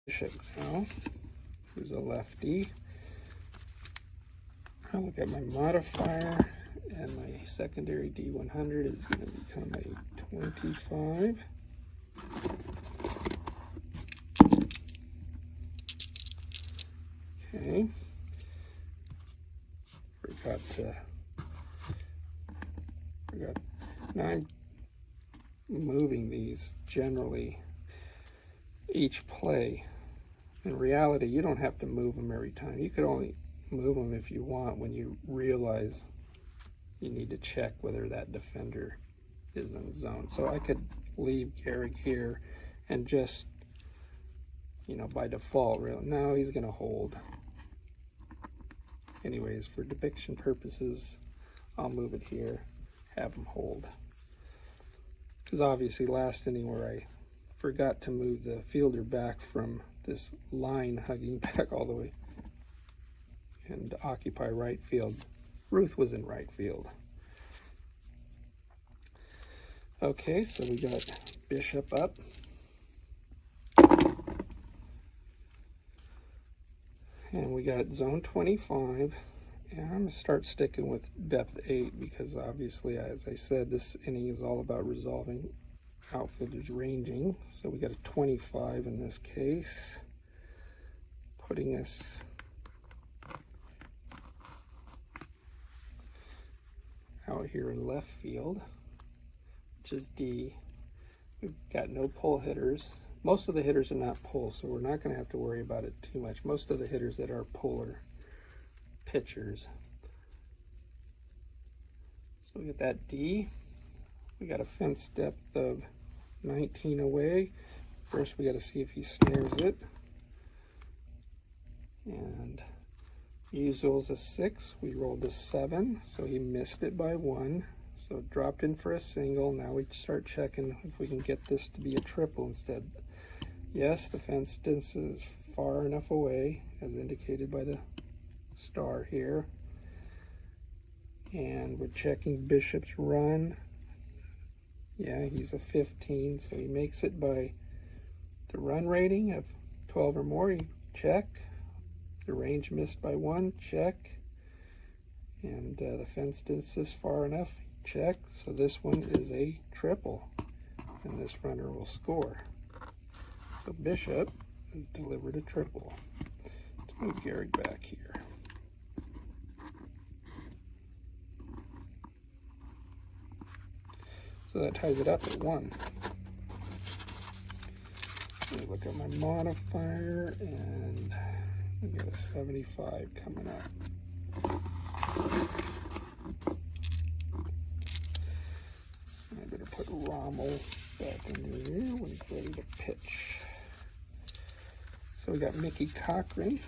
Bishop now, who's a lefty. I'll look at my modifier, and my secondary D100 is going to become a 25. Okay. Now I'm moving these generally each play. In reality, you don't have to move them every time. You could only move them if you want when you realize you need to check whether that defender is in zone. So I could leave Gehrig here and just, you know, by default, really, no, he's going to hold. Anyways, for depiction purposes, I'll move it here, have him hold. Because obviously last inning where I forgot to move the fielder back from this line hugging back all the way and occupy right field, Ruth was in right field. Okay, so we got Bishop up. And we got zone 25. And I'm going to start sticking with depth 8 because obviously, as I said, this inning is all about resolving outfielders ranging. So we got a 25 in this case, putting us out here in left field, which is D. We've got no pull hitters. Most of the hitters are not pull, so we're not going to have to worry about it too much. Most of the hitters that are pull are pitchers. So we got that D. We got a fence depth of 19 away. First we got to see if he snares it. And usual's a 6. We rolled a 7, so he missed it by 1. So it dropped in for a single. Now we start checking if we can get this to be a triple instead. Yes, the fence distance is far enough away, as indicated by the star here. And we're checking Bishop's run. Yeah, he's a 15, so he makes it by the run rating of 12 or more. You check. The range missed by 1, check. And the fence distance is far enough, check. So this one is a triple, and this runner will score. So Bishop has delivered a triple. Let's move Gehrig back here. So that ties it up at 1. Let me look at my modifier, and we got a 75 coming up. I better put Rommel back in here when he's ready to pitch. So we got Mickey Cochrane,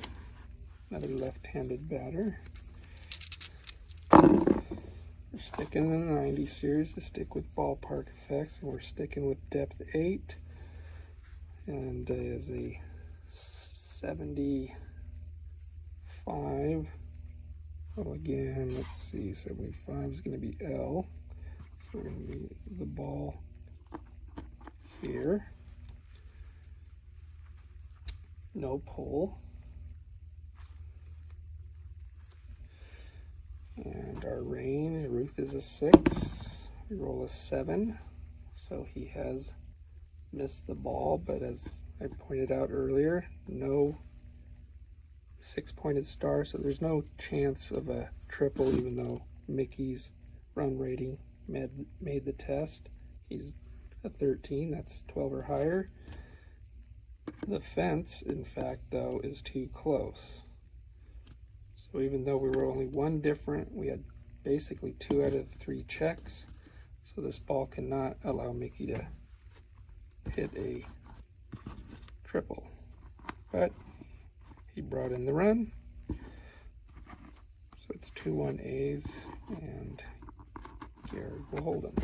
another left-handed batter. We're sticking in the 90 series to stick with ballpark effects, and we're sticking with depth 8. And as a 75. Well, again, let's see, 75 is going to be L. So we're going to move the ball here. No pull. And our range, Ruth is a 6. We roll a 7. So he has missed the ball, but as I pointed out earlier, no 6-pointed star, so there's no chance of a triple, even though Mickey's run rating made the test. He's a 13, that's 12 or higher. The fence, in fact, though, is too close. So even though we were only 1 different, we had basically 2 out of 3 checks. So this ball cannot allow Mickey to hit a triple. But he brought in the run. So it's 2-1 A's, and Gehrig will hold him.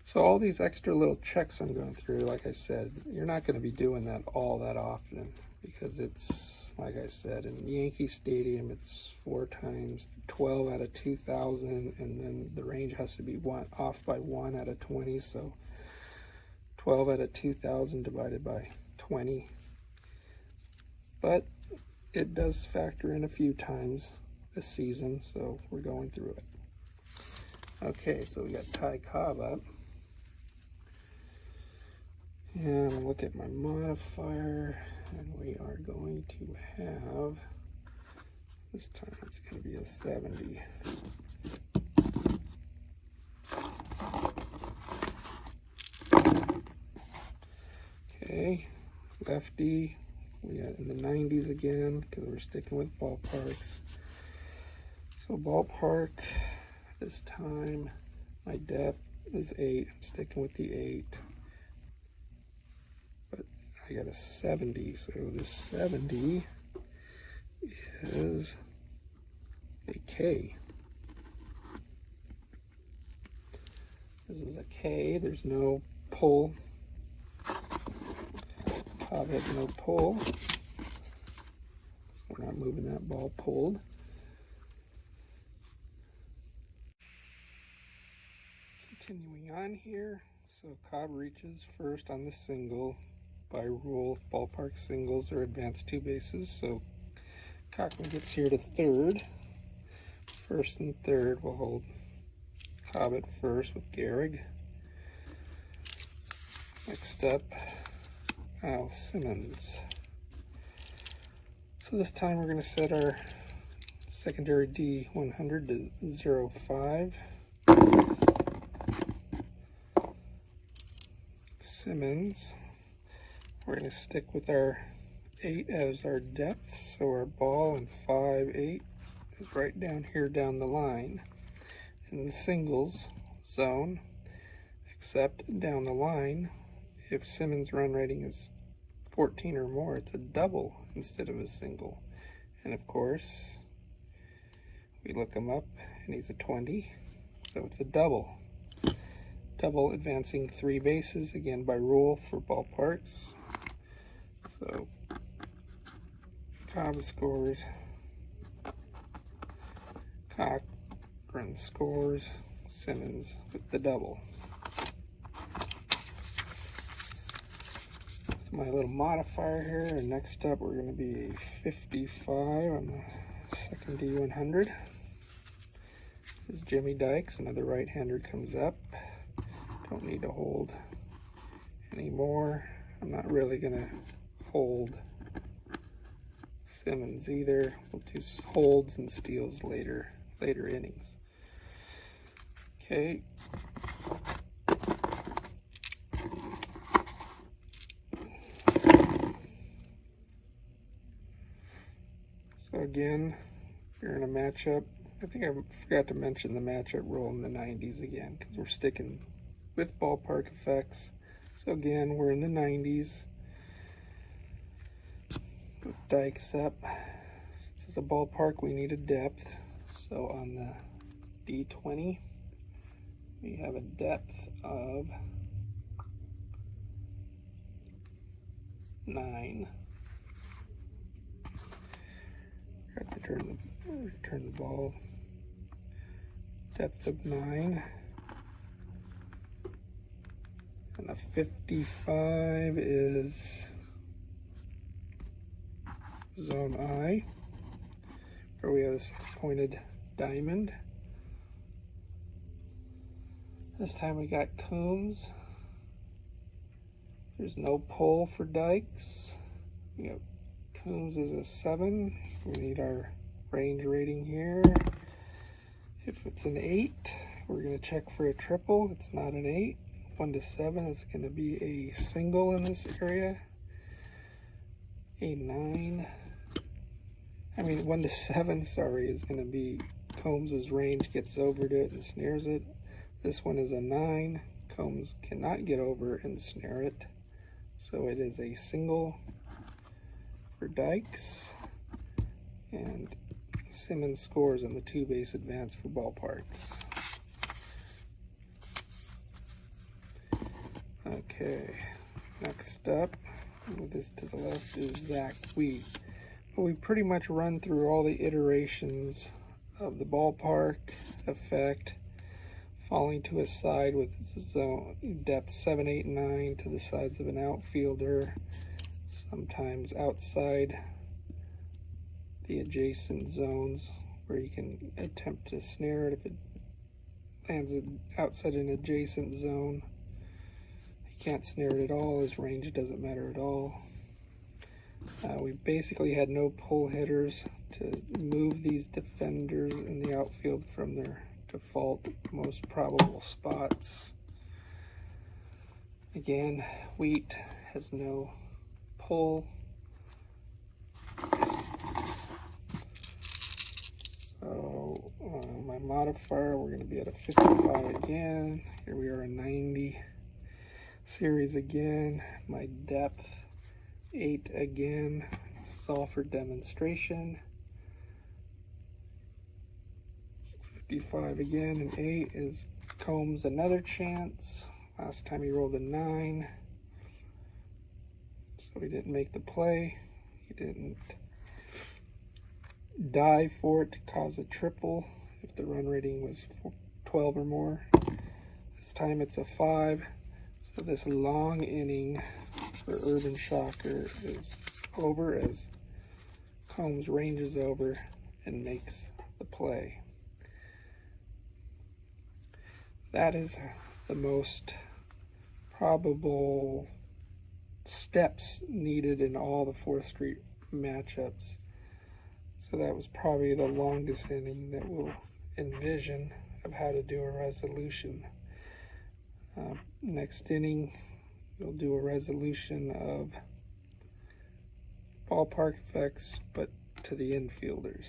So all these extra little checks I'm going through, like I said, you're not going to be doing that all that often because it's, like I said, in Yankee Stadium, it's 4 times 12 out of 2,000, and then the range has to be off by 1 out of 20, so 12 out of 2,000 divided by 20. But it does factor in a few times this season, so we're going through it. Okay, so we got Ty Cobb up. And look at my modifier, and we are going to have, this time it's going to be a 70. Okay, lefty, we got in the 90s again, because we're sticking with ballparks. So ballpark, this time, my depth is 8, I'm sticking with the 8. I got a 70, so this 70 is a K. This is a K, there's no pull. Cobb has no pull, so we're not moving that ball pulled. Continuing on here, so Cobb reaches first on the single. By rule, ballpark singles are advanced 2 bases, so Cockman gets here to third. First and third will hold Cobb at first with Gehrig. Next up, Al Simmons. So this time we're going to set our secondary D100 to 0.5. Simmons. We're going to stick with our 8 as our depth, so our ball and 5, 8 is right down here down the line in the singles zone, except down the line, if Simmons' run rating is 14 or more, it's a double instead of a single. And of course, we look him up and he's a 20, so it's a double. Double advancing 3 bases, again by rule for ballparks. So Cobb scores, Cochran scores, Simmons with the double. My little modifier here, and next up we're going to be a 55 on the second D100. This is Jimmy Dykes, another right-hander comes up. Don't need to hold anymore. I'm not really going to hold Simmons either. We'll do holds and steals later innings. Okay. So again, you're in a matchup. I think I forgot to mention the matchup rule in the 90s again, because we're sticking with ballpark effects. So again, we're in the 90s. With Dykes up. Since it's a ballpark, we need a depth. So on the D20, we have a depth of 9. Have to return the ball. Depth of 9. And a 55 is zone I, where we have this pointed diamond. This time we got Coombs. There's no pull for Dykes. We have Coombs is a 7. We need our range rating here. If it's an 8, we're going to check for a triple. It's not an 8. 1 to 7 is going to be a single in this area. A 9. 1 to 7, sorry, is going to be Combs' range gets over to it and snares it. This one is a 9. Combs cannot get over and snare it. So it is a single for Dykes. And Simmons scores on the 2-base advance for ballparks. Okay, next up, move this to the left, is Zach Wheat. But we pretty much run through all the iterations of the ballpark effect falling to his side with zone depth 7, 8, 9 to the sides of an outfielder, sometimes outside the adjacent zones where you can attempt to snare it. If it lands outside an adjacent zone, he can't snare it at all. His range doesn't matter at all. We basically had no pull hitters to move these defenders in the outfield from their default most probable spots. Again, wheat has no pull. So my modifier, we're going to be at a 55 again. Here we are a 90 series again. My depth 8 again. This is all for demonstration. 55 again, and 8 is Combs another chance. Last time he rolled a 9, so he didn't make the play. He didn't die for it to cause a triple if the run rating was 12 or more. This time it's a 5. So this long inning for Urban Shocker is over as Combs ranges over and makes the play. That is the most probable steps needed in all the 4th Street matchups. So that was probably the longest inning that we'll envision of how to do a resolution. Next inning, we'll do a resolution of ballpark effects, but to the infielders.